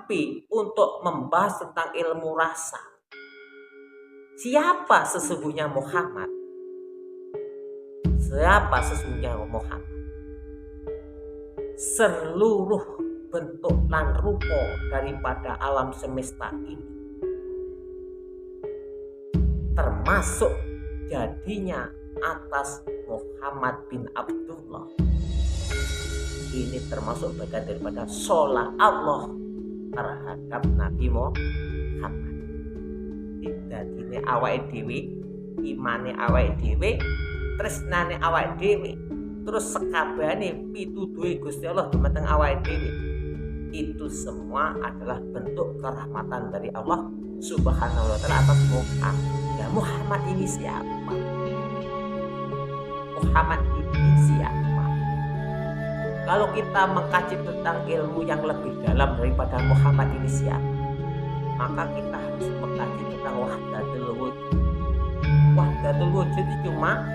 Tapi untuk membahas tentang ilmu rasa, siapa sesungguhnya Muhammad? Siapa sesungguhnya Muhammad? Seluruh bentuk lan rupa daripada alam semesta ini, termasuk jadinya atas Muhammad bin Abdullah, ini termasuk bagian daripada sholat Allah terhadap Nabi Muhammad. Dadine awake dhewe, imane awake dhewe, tresnane awake dhewe, terus sekabehane pituduhe Gusti Allah dumateng awake dhewe, itu semua adalah bentuk kerahmatan dari Allah Subhanahu wa taala atas Muhammad. Nah, Muhammad ini siapa? Muhammad ini siapa? Kalau kita mengkaji tentang ilmu yang lebih dalam daripada Muhammad ini siapa, maka kita harus mengkaji tentang wahdatul wujud. Wahdatul wujud itu cuma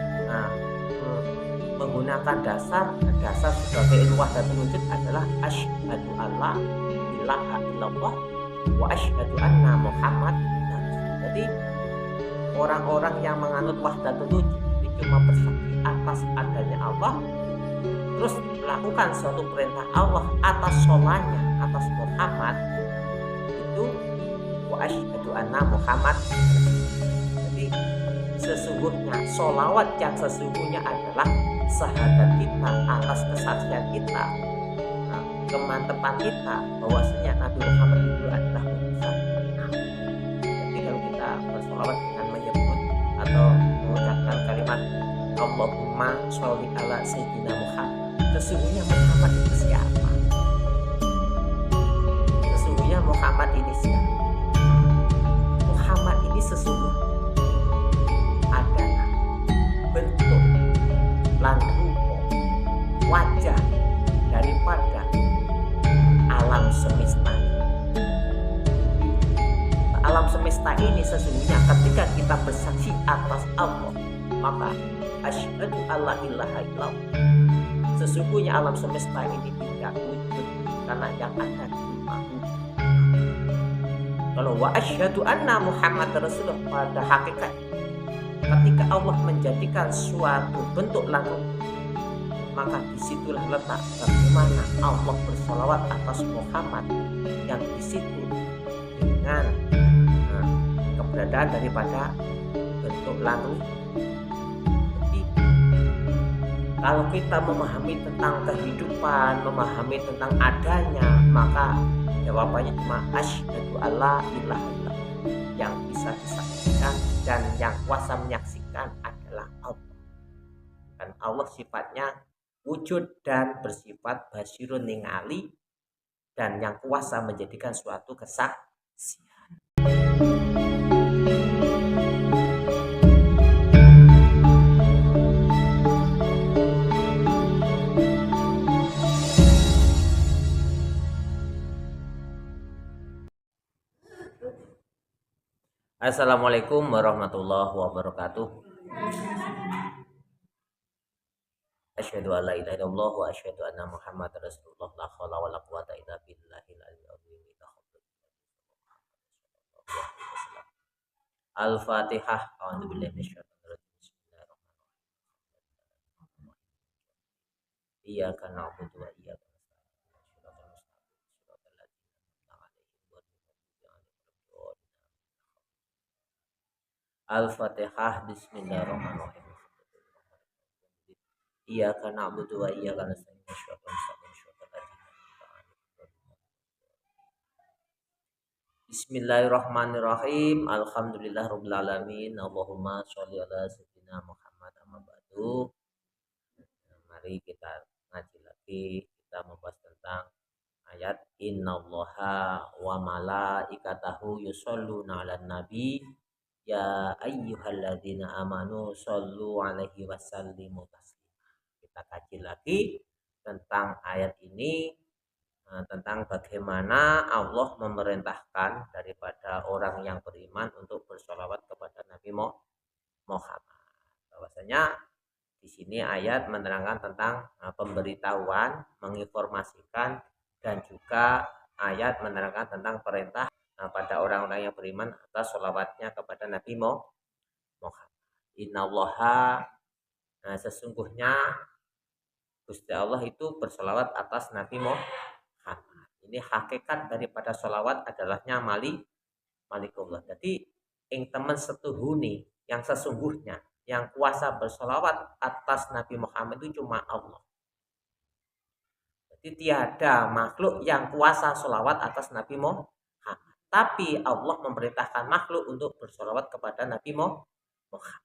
menggunakan dasar sebagai ilmu wahdatul wujud adalah asyhadu alla ilaha illallah wa asyhadu anna Muhammad. Jadi orang-orang yang menganut wahdatul wujud itu cuma bersaksi atas adanya Allah, terus melakukan suatu perintah Allah atas sholatnya atas Muhammad, itu wa asyhadu anna Muhammad. Jadi sesungguhnya sholawat yang sesungguhnya adalah syahadat kita atas kesaksian kita, kemantepan kita bahwasanya Nabi Muhammad itu adalah utusan. Jadi kalau kita bersolawat dengan menyebut atau mengucapkan kalimat Allahumma sholli ala sayyidina Muhammad, sesungguhnya Muhammad itu siapa? Sesungguhnya Muhammad ini siapa? Muhammad ini sesungguhnya adalah bentuk lan rupa wajah daripada alam semesta. Alam semesta ini sesungguhnya ketika kita bersaksi atas Allah, maka asyhadu alla ilaha illallah, sesungguhnya alam semesta ini tidak wujud karena yang ada cuma wujud. Kalau wa asyhadu anna Muhammad Rasulullah, pada hakikat ketika Allah menjadikan suatu bentuk langsung, maka disitulah letak bagaimana Allah bersolawat atas Muhammad, yang disitu dengan keberadaan daripada bentuk langsung. Jadi kalau kita memahami tentang kehidupan, memahami tentang adanya, maka jawabannya cuma asyhadu alla ilaha illallah. Yang bisa disaksikan dan yang kuasa menyaksikan adalah Allah. Dan Allah sifatnya wujud dan bersifat basirun ningali, dan yang kuasa menjadikan suatu kesaksian. Assalamualaikum warahmatullahi wabarakatuh. Asyhadu an la ilaha illallah wa asyhadu anna Muhammadar Rasulullah, la haula wala quwata illa billahil aliyyil azim. Al-Fatihah. A'udzubillahi minasyaitonir rajim. Bismillahirrahmanirrahim. Iyyaka na'budu wa iyyaka Al-Fatihah. Bismillahirrahmanirrahim. Iyyaka na'budu wa iyyaka nasta'in. Bismillahirrahmanirrahim. Alhamdulillahirabbil alamin. Allahumma sholli ala sayyidina Muhammad amma ba'du. Mari kita ngaji lagi, kita membahas tentang ayat innallaha wa malaikatahu yusholluna 'alan nabi ya ayyuhalladzina amanu shollu 'alaihi wasallimu taslima. Kita kaji lagi tentang ayat ini, tentang bagaimana Allah memerintahkan daripada orang yang beriman untuk bersolawat kepada Nabi Muhammad. Bahwasanya di sini ayat menerangkan tentang pemberitahuan, menginformasikan, dan juga ayat menerangkan tentang perintah pada orang-orang yang beriman atas sholawatnya kepada Nabi Muhammad. Innallaha, sesungguhnya Gusti Allah itu bersolawat atas Nabi Muhammad. Ini hakikat daripada sholawat adalahnya malikullah. Jadi ing teman setuhuni yang sesungguhnya yang kuasa bersolawat atas Nabi Muhammad itu cuma Allah. Jadi tiada makhluk yang kuasa sholawat atas Nabi Muhammad. Tapi Allah memerintahkan makhluk untuk bersolawat kepada Nabi Muhammad.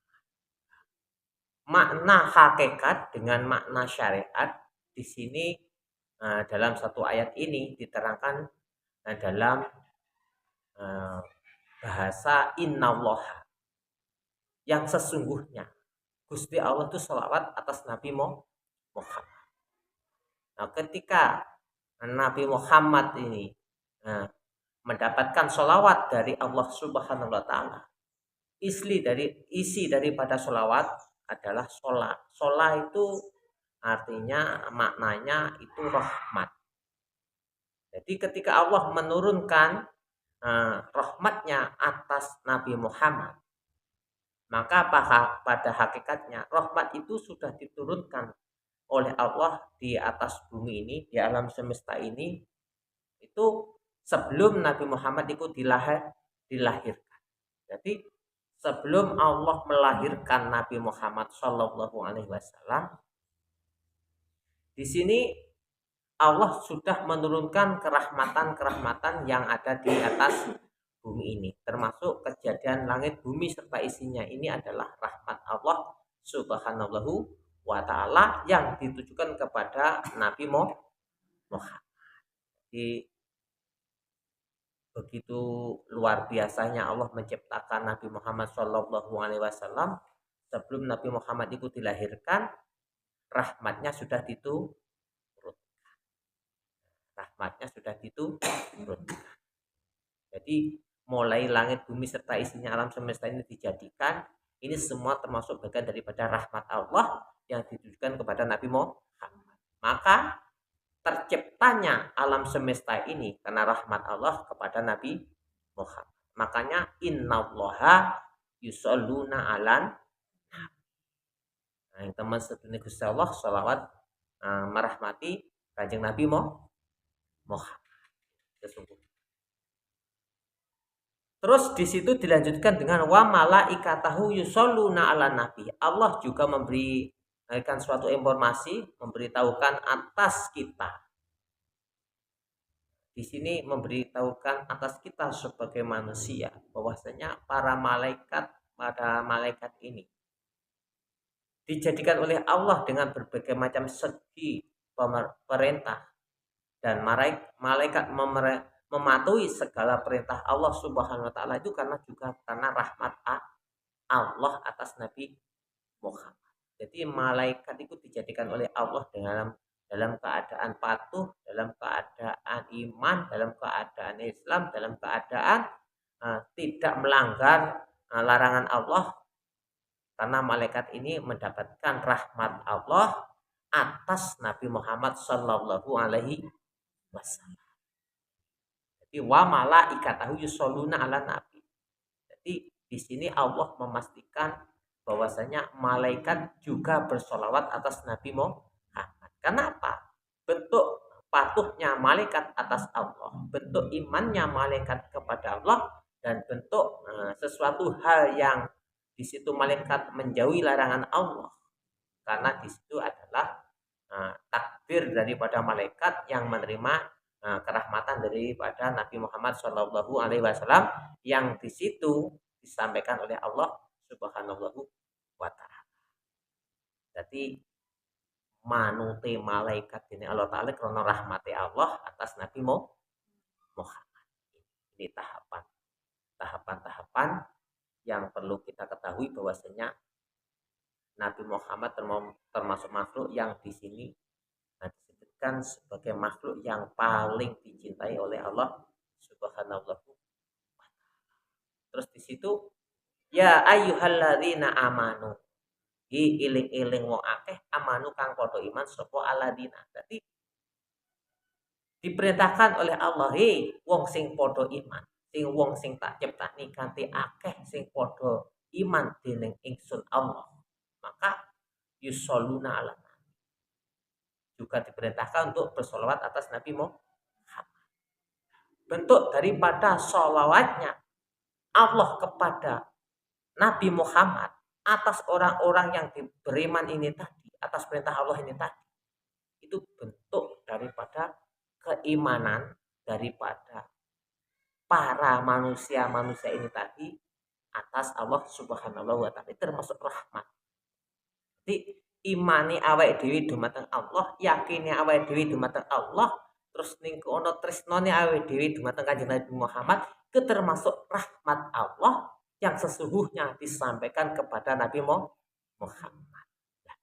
Makna hakikat dengan makna syariat di sini dalam satu ayat ini diterangkan dalam bahasa innallaha, yang sesungguhnya Gusti Allah itu sholawat atas Nabi Muhammad. Nah, ketika Nabi Muhammad ini mendapatkan sholawat dari Allah Subhanahu wa Ta'ala, isi daripada sholawat adalah sholat. Sholat itu artinya maknanya itu rahmat. Jadi ketika Allah menurunkan rahmatnya atas Nabi Muhammad, maka pada hakikatnya rahmat itu sudah diturunkan oleh Allah di atas bumi ini, di alam semesta ini, itu sebelum Nabi Muhammad itu dilahirkan. Jadi sebelum Allah melahirkan Nabi Muhammad Shallallahu Alaihi Wasallam, di sini Allah sudah menurunkan kerahmatan yang ada di atas bumi ini, termasuk kejadian langit bumi serta isinya. Ini adalah rahmat Allah Subhanahu wa Ta'ala yang ditujukan kepada Nabi Muhammad. Jadi begitu luar biasanya Allah menciptakan Nabi Muhammad Shallallahu Alaihi Wasallam. Sebelum Nabi Muhammad itu dilahirkan, rahmatnya sudah diturunkan. Jadi mulai langit bumi serta isinya alam semesta ini dijadikan, ini semua termasuk bagian daripada rahmat Allah yang ditujukan kepada Nabi Muhammad. Maka terciptanya alam semesta ini karena rahmat Allah kepada Nabi Muhammad. Makanya innallaha yusholluna alan nabi. Nah, yang teman sedunia Gusti Allah sholawat merahmati kanjeng Nabi Muhammad. Sesungguhnya. Terus di situ dilanjutkan dengan wa malaikatahu yusholluna alan nabi. Allah juga memberikan suatu informasi, memberitahukan atas kita. Di sini memberitahukan atas kita sebagai manusia bahwasanya para malaikat ini dijadikan oleh Allah dengan berbagai macam segi perintah, dan malaikat mematuhi segala perintah Allah Subhanahu wa Ta'ala itu karena rahmat Allah atas Nabi Muhammad. Jadi malaikat itu dijadikan oleh Allah dalam keadaan patuh, dalam keadaan iman, dalam keadaan Islam, dalam keadaan tidak melanggar larangan Allah, karena malaikat ini mendapatkan rahmat Allah atas Nabi Muhammad Sallallahu Alaihi Wasallam. Jadi wa malaikatahu yusholluna ala nabi. Jadi di sini Allah memastikan bahwasanya malaikat juga bersolawat atas Nabi Muhammad. Kenapa? Bentuk patuhnya malaikat atas Allah, bentuk imannya malaikat kepada Allah, dan bentuk sesuatu hal yang di situ malaikat menjauhi larangan Allah. Karena di situ adalah takdir daripada malaikat yang menerima kerahmatan daripada Nabi Muhammad Shallallahu Alaihi Wasallam yang di situ disampaikan oleh Allah Subhanahu wa Ta'ala. Jadi manute malaikat ini Allah Ta'ala karena rahmati Allah atas Nabi Muhammad. Ini tahapan yang perlu kita ketahui bahwasanya Nabi Muhammad termasuk makhluk yang di sini disebutkan sebagai makhluk yang paling dicintai oleh Allah Subhanahu wa Ta'ala. Terus di situ ya ayyuhalladzina amanu, iling-iling wong akeh amanu kang padha iman sapa aladina. Jadi diperintahkan oleh Allah, hei wong sing podo iman, sing wong sing tak ciptani kanthi akeh sing podo iman dening ingsun Allah, maka yusholuna ala, juga diperintahkan untuk bersolawat atas Nabi Muhammad. Bentuk daripada solawatnya Allah kepada Nabi Muhammad atas orang-orang yang beriman ini tadi, atas perintah Allah ini tadi, itu bentuk daripada keimanan daripada para manusia-manusia ini tadi atas Allah Subhanahu wa taala, termasuk rahmat. Jadi imani awake dhewe dumateng Allah, yakine awake dhewe dumateng Allah, terus ning kono tresnane awake dhewe dumateng Kanjeng Nabi Muhammad, itu termasuk rahmat Allah yang sesungguhnya disampaikan kepada Nabi Muhammad. Nah,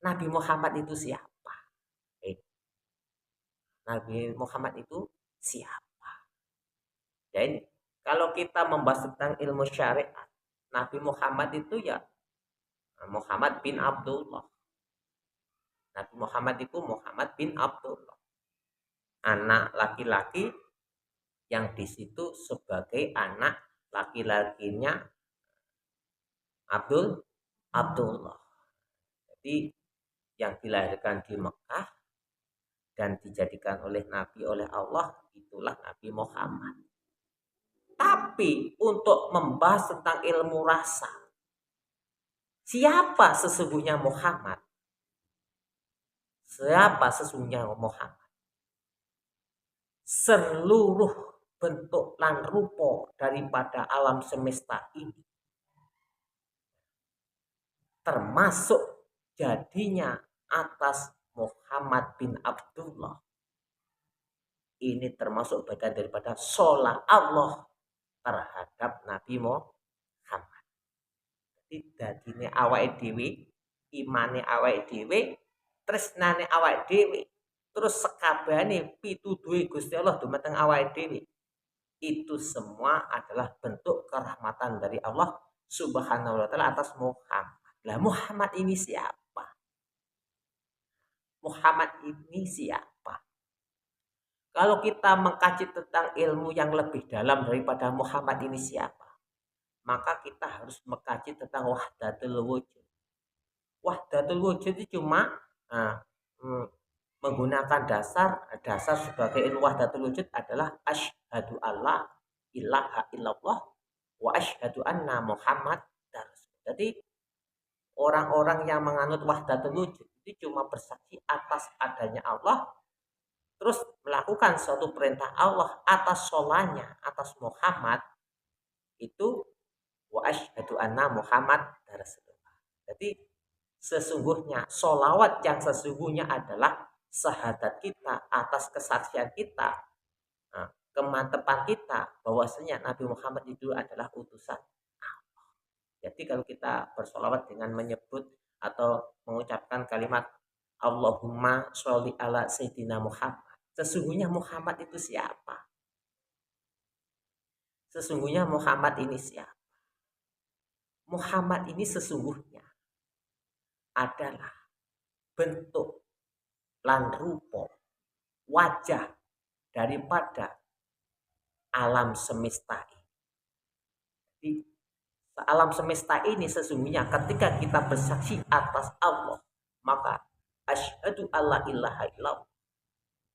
Nabi Muhammad itu siapa? Nabi Muhammad itu siapa? Ya ini, kalau kita membahas tentang ilmu syariat, Nabi Muhammad itu ya Muhammad bin Abdullah. Nabi Muhammad itu Muhammad bin Abdullah, anak laki-laki yang di situ sebagai anak laki-lakinya Abdullah. Jadi yang dilahirkan di Mekah dan dijadikan oleh Nabi oleh Allah, itulah Nabi Muhammad. Tapi untuk membahas tentang ilmu rasa, siapa sesungguhnya Muhammad? Siapa sesungguhnya Muhammad? Seluruh bentuk lan rupa daripada alam semesta ini, termasuk jadinya atas Muhammad bin Abdullah, ini termasuk bagian daripada sholat Allah terhadap Nabi Muhammad. Jadi dadine awake dhewe, imane awake dhewe, tresnane awake dhewe, terus sekabehane pituduhe Gusti Allah dumateng awake dhewe, itu semua adalah bentuk kerahmatan dari Allah Subhanahu wa taala atas Muhammad. Lah Muhammad ini siapa? Muhammad ini siapa? Kalau kita mengkaji tentang ilmu yang lebih dalam daripada Muhammad ini siapa, maka kita harus mengkaji tentang wahdatul wujud. Wahdatul wujud itu cuma menggunakan dasar sebagai ilmu wahdatul wujud adalah asyhadu alla ilaha illallah wa asyhadu anna Muhammad rasul. Jadi orang-orang yang menganut wahdatul wujud itu cuma bersaksi atas adanya Allah, terus melakukan suatu perintah Allah atas solanya atas Muhammad, itu wa asyhadu anna Muhammad rasulullah. Jadi sesungguhnya solawat yang sesungguhnya adalah syahadat kita atas kesaksian kita, kemantepan kita bahwasanya Nabi Muhammad itu adalah utusan Allah. Jadi kalau kita bersolawat dengan menyebut atau mengucapkan kalimat Allahumma sholli ala Sayyidina Muhammad, sesungguhnya Muhammad itu siapa? Sesungguhnya Muhammad ini siapa? Muhammad ini sesungguhnya adalah bentuk lan rupa wajah daripada alam semesta ini. Jadi alam semesta ini sesungguhnya ketika kita bersaksi atas Allah, maka asyhadu alla ilaha illallah,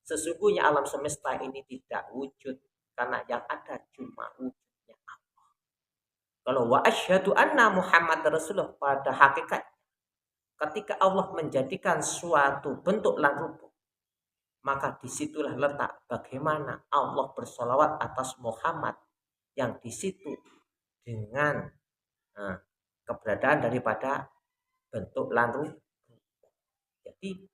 sesungguhnya alam semesta ini tidak wujud karena yang ada cuma wujudnya Allah. Kalau wa asyhadu anna Muhammad rasulullah, pada hakikat ketika Allah menjadikan suatu bentuk lan rupa, maka disitulah letak bagaimana Allah bersolawat atas Muhammad, yang di situ dengan keberadaan daripada bentuk lan rupa. Jadi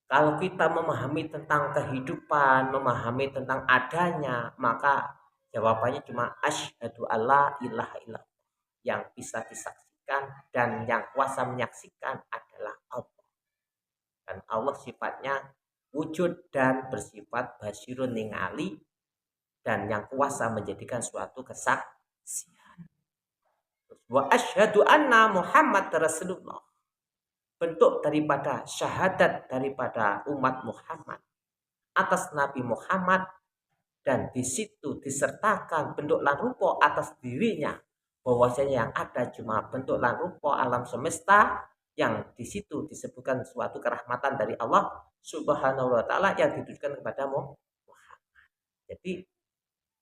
kalau kita memahami tentang kehidupan, memahami tentang adanya, maka jawabannya cuma asyhadu alla ilaha illallah, yang bisa disaksikan dan yang kuasa menyaksikan adalah Allah. Dan Allah sifatnya wujud dan bersifat basirun ningali, dan yang kuasa menjadikan suatu kesaksian. Wa asyhadu anna Muhammad rasulullah, bentuk daripada syahadat daripada umat Muhammad atas Nabi Muhammad, dan di situ disertakan bentuk lan rupa atas dirinya, bahwasanya yang ada cuma bentuk lan rupa alam semesta, yang di situ disebutkan suatu kerahmatan dari Allah Subhanahu wa taala yang ditujukan kepada Muhammad. Jadi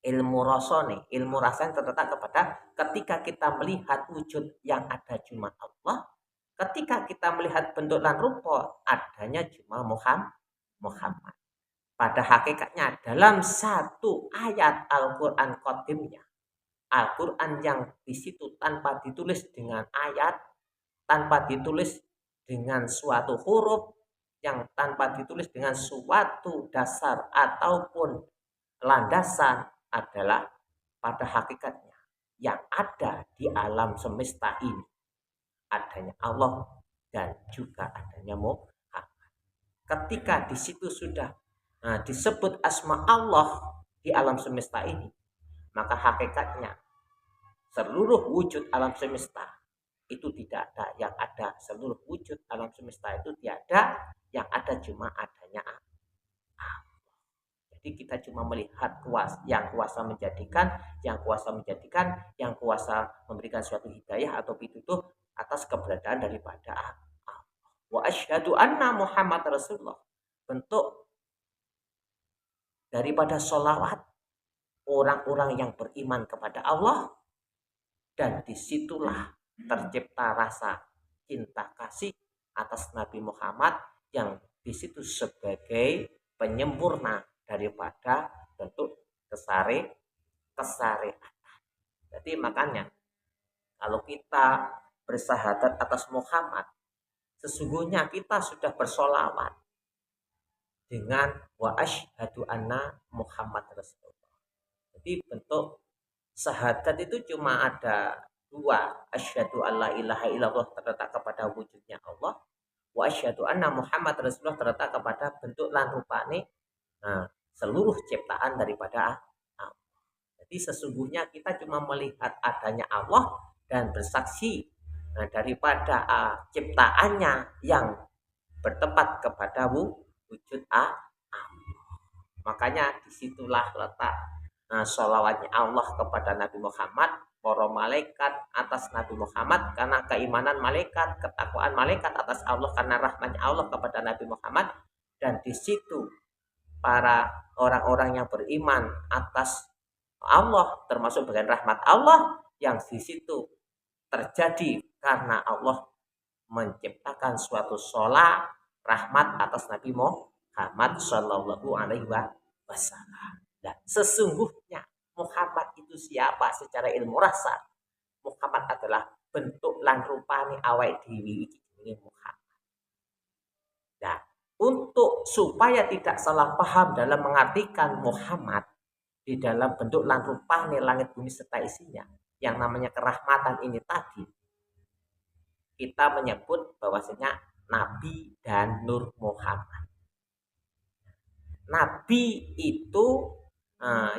ilmu rasa nih, ilmu rasa yang terletak kepada ketika kita melihat wujud yang ada cuma Allah, ketika kita melihat bentuk dan rupa adanya cuma Muhammad. Pada hakikatnya dalam satu ayat Al-Quran Qadimnya, Al-Quran yang di situ tanpa ditulis dengan ayat, tanpa ditulis dengan suatu huruf, yang tanpa ditulis dengan suatu dasar ataupun landasan, adalah pada hakikatnya yang ada di alam semesta ini adanya Allah dan juga adanya Muhammad. Ketika di situ sudah disebut asma Allah di alam semesta ini, maka hakikatnya seluruh wujud alam semesta itu tidak ada, yang ada seluruh wujud alam semesta itu tiada, yang ada cuma adanya Allah. Jadi kita cuma melihat yang kuasa menjadikan, yang kuasa menjadikan, yang kuasa memberikan suatu hidayah atau pitutuh atas keberadaan daripada Allah. Wa asyhadu anna Muhammad Rasulullah. Bentuk daripada sholawat orang-orang yang beriman kepada Allah, dan disitulah tercipta rasa cinta kasih atas Nabi Muhammad yang disitu sebagai penyempurna daripada bentuk kesariatan. Jadi makanya kalau kita bersahadat atas Muhammad, sesungguhnya kita sudah bersolawat dengan wa asyhadu anna Muhammad Rasulullah. Jadi bentuk syahadat itu cuma ada dua, asyhadu alla ilaha illallah terletak kepada wujudnya Allah, wa asyhadu anna Muhammad Rasulullah terletak kepada bentuk lan rupane seluruh ciptaan daripada Allah. Jadi sesungguhnya kita cuma melihat adanya Allah dan bersaksi daripada ciptaannya yang bertempat kepada wujud Allah. Makanya disitulah letak sholawatnya Allah kepada Nabi Muhammad, para malaikat atas Nabi Muhammad karena keimanan malaikat, ketakwaan malaikat atas Allah karena rahmatnya Allah kepada Nabi Muhammad, dan di situ para orang-orang yang beriman atas Allah termasuk bagian rahmat Allah yang di situ terjadi karena Allah menciptakan suatu sholat rahmat atas Nabi Muhammad Shallallahu Alaihi Wasallam. Dan sesungguhnya Muhammad itu siapa secara ilmu rasa? Muhammad adalah bentuk lan rupane awake dhewe iki Muhammad. Nah, untuk supaya tidak salah paham dalam mengartikan Muhammad di dalam bentuk lan rupane langit bumi serta isinya, yang namanya kerahmatan ini tadi, kita menyebut bahwasanya Nabi dan Nur Muhammad. Nabi itu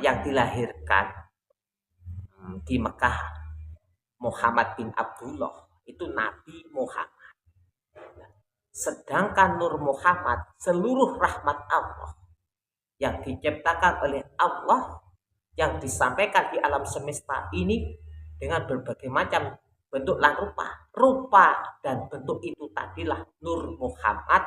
yang dilahirkan di Mekah, Muhammad bin Abdullah, itu Nabi Muhammad. Sedangkan Nur Muhammad seluruh rahmat Allah yang diciptakan oleh Allah, yang disampaikan di alam semesta ini dengan berbagai macam bentuk dan rupa dan bentuk itu tadilah Nur Muhammad,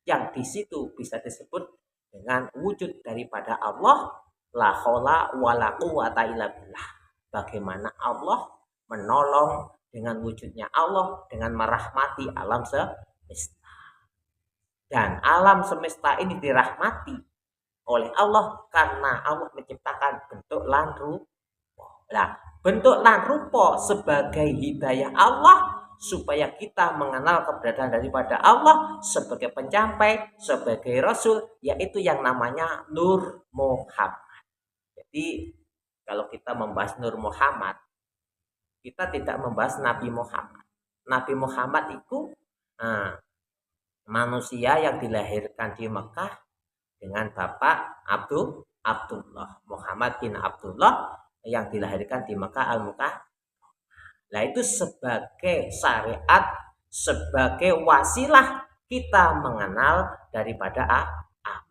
yang di situ bisa disebut dengan wujud daripada Allah, la haula wala quwata illa billah. Bagaimana Allah menolong dengan wujudnya Allah dengan merahmati alam semesta. Dan alam semesta ini dirahmati oleh Allah karena Allah menciptakan bentuk lan rupa. Nah, bentuk lan rupa sebagai hidayah Allah supaya kita mengenal keberadaan daripada Allah sebagai pencampai, sebagai Rasul, yaitu yang namanya Nur Muhammad. Jadi kalau kita membahas Nur Muhammad, kita tidak membahas Nabi Muhammad. Nabi Muhammad itu manusia yang dilahirkan di Mekah dengan bapak Abdullah, Muhammad bin Abdullah, yang dilahirkan di Mekah Al-Mekah. Nah, itu sebagai syariat, sebagai wasilah kita mengenal daripada Allah.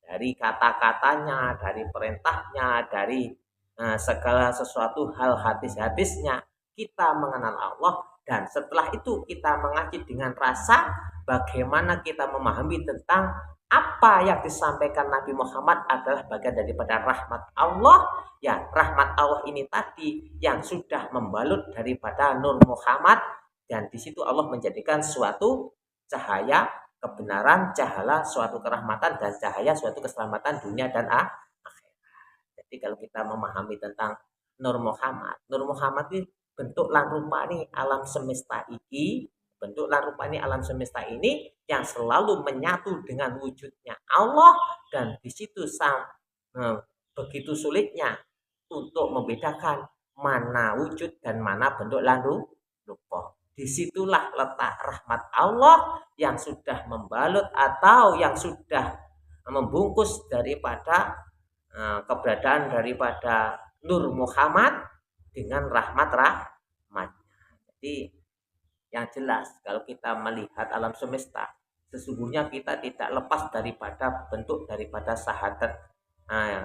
dari kata-katanya, dari perintahnya, dari segala sesuatu hal hadis-hadisnya. Kita mengenal Allah, dan setelah itu kita mengaji dengan rasa bagaimana kita memahami tentang apa yang disampaikan Nabi Muhammad adalah bagian daripada rahmat Allah. Ya, rahmat Allah ini tadi yang sudah membalut daripada Nur Muhammad, dan di situ Allah menjadikan suatu cahaya kebenaran, cahaya suatu kerahmatan, dan cahaya suatu keselamatan dunia dan akhirat. Jadi kalau kita memahami tentang Nur Muhammad ini bentuk lan rupa nih alam semesta ini, bentuk lan rupa ini alam semesta ini yang selalu menyatu dengan wujudnya Allah, dan di situ begitu sulitnya untuk membedakan mana wujud dan mana bentuk lan rupa. Disitulah letak rahmat Allah yang sudah membalut atau yang sudah membungkus daripada keberadaan daripada Nur Muhammad dengan rahmatnya. Jadi yang jelas kalau kita melihat alam semesta, sesungguhnya kita tidak lepas daripada bentuk daripada syahadat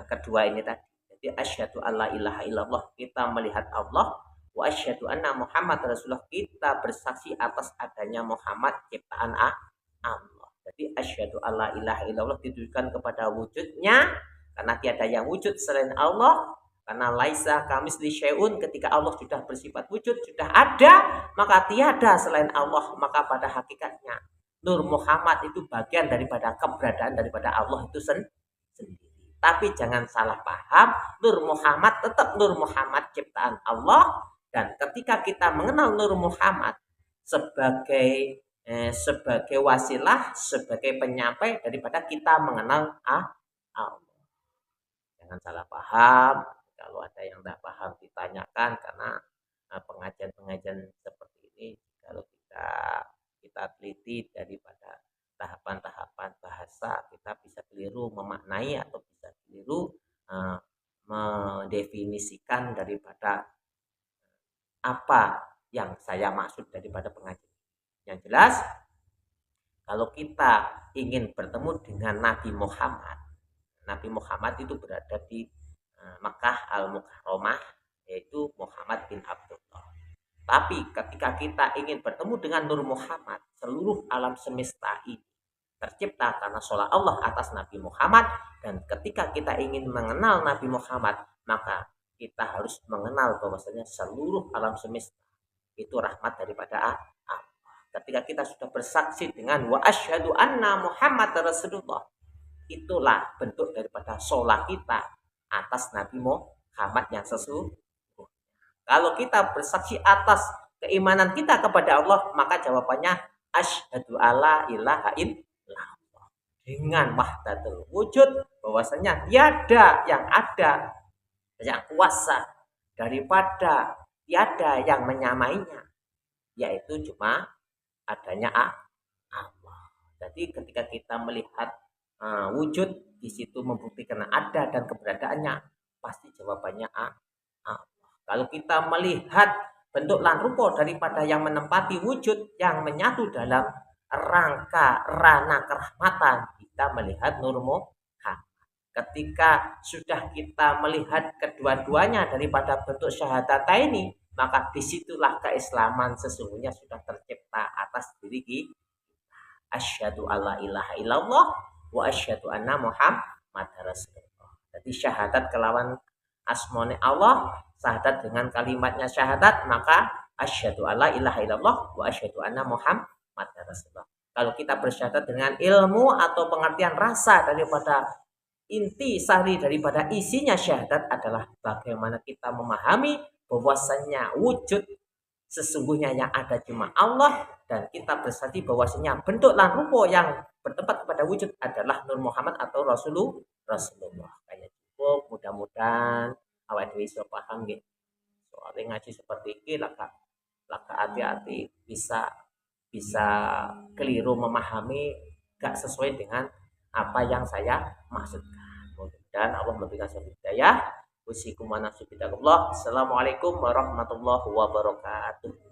kedua ini tadi. Jadi asyhadu alla ilaha illallah, kita melihat Allah, wa asyhadu anna Muhammad Rasulullah, kita bersaksi atas adanya Muhammad ciptaan Allah. Jadi asyhadu alla ilaha illallah ditujukan kepada wujudnya, karena tiada yang wujud selain Allah. Karena laisa kamitsli syai'un, ketika Allah sudah bersifat wujud, sudah ada, maka tiada selain Allah. Maka pada hakikatnya Nur Muhammad itu bagian daripada keberadaan daripada Allah itu sendiri. Tapi jangan salah paham, Nur Muhammad tetap Nur Muhammad ciptaan Allah. Dan ketika kita mengenal Nur Muhammad sebagai wasilah, sebagai penyampai daripada kita mengenal Allah. Jangan salah paham. Kalau ada yang tidak paham ditanyakan, karena pengajian-pengajian seperti ini kalau kita teliti daripada tahapan-tahapan bahasa, kita bisa keliru memaknai atau bisa keliru mendefinisikan daripada apa yang saya maksud daripada pengajian. Yang jelas, kalau kita ingin bertemu dengan Nabi Muhammad itu berada di Makkah Al-Mukarramah, yaitu Muhammad bin Abdullah. Tapi ketika kita ingin bertemu dengan Nur Muhammad, seluruh alam semesta ini tercipta karena sholat Allah atas Nabi Muhammad. Dan ketika kita ingin mengenal Nabi Muhammad, maka kita harus mengenal bahwasanya seluruh alam semesta itu rahmat daripada Allah. Ketika kita sudah bersaksi dengan wa asyhadu anna Muhammad Rasulullah, itulah bentuk daripada sholat kita atas Nabi Muhammad yang sesungguhnya. Kalau kita bersaksi atas keimanan kita kepada Allah, maka jawabannya asyhadu alla ilaha illallah. Dengan wahdatul wujud, bahwasanya tiada yang ada yang kuasa daripada tiada yang menyamainya, yaitu cuma adanya Allah. Jadi ketika kita melihat wujud, di situ membuktikan ada dan keberadaannya, pasti jawabannya Allah. Kalau kita melihat bentuk lan rupa daripada yang menempati wujud yang menyatu dalam rangka rana kerahmatan, kita melihat Nur Muhammad. Ketika sudah kita melihat kedua-duanya daripada bentuk syahadataini, maka disitulah keislaman sesungguhnya sudah tercipta atas diri kita. Asyhadu alla ilaha illallah wa asyhadu anna Muhammad Rasulullah. Jadi syahadat kelawan asmone Allah, syahadat dengan kalimatnya syahadat, maka asyhadu alla ilaha illallah wa asyhadu anna Muhammad Rasulullah. Kalau kita bersyahadat dengan ilmu atau pengertian rasa daripada inti sari daripada isinya syahadat adalah bagaimana kita memahami bahwasanya wujud sesungguhnya yang ada cuma Allah, dan kita bersaksi bahwasanya bentuk lan rupa yang bertempat kepada wujud adalah Nur Muhammad atau Rasulullah. Kayak cukup, mudah-mudahan awak dhewe iso paham nggih. Soalnya ngaji seperti ini laka hati-hati bisa keliru memahami, gak sesuai dengan apa yang saya maksudkan. Mudah-mudahan Allah memberikan hidayah. Assalamualaikum warahmatullahi wabarakatuh.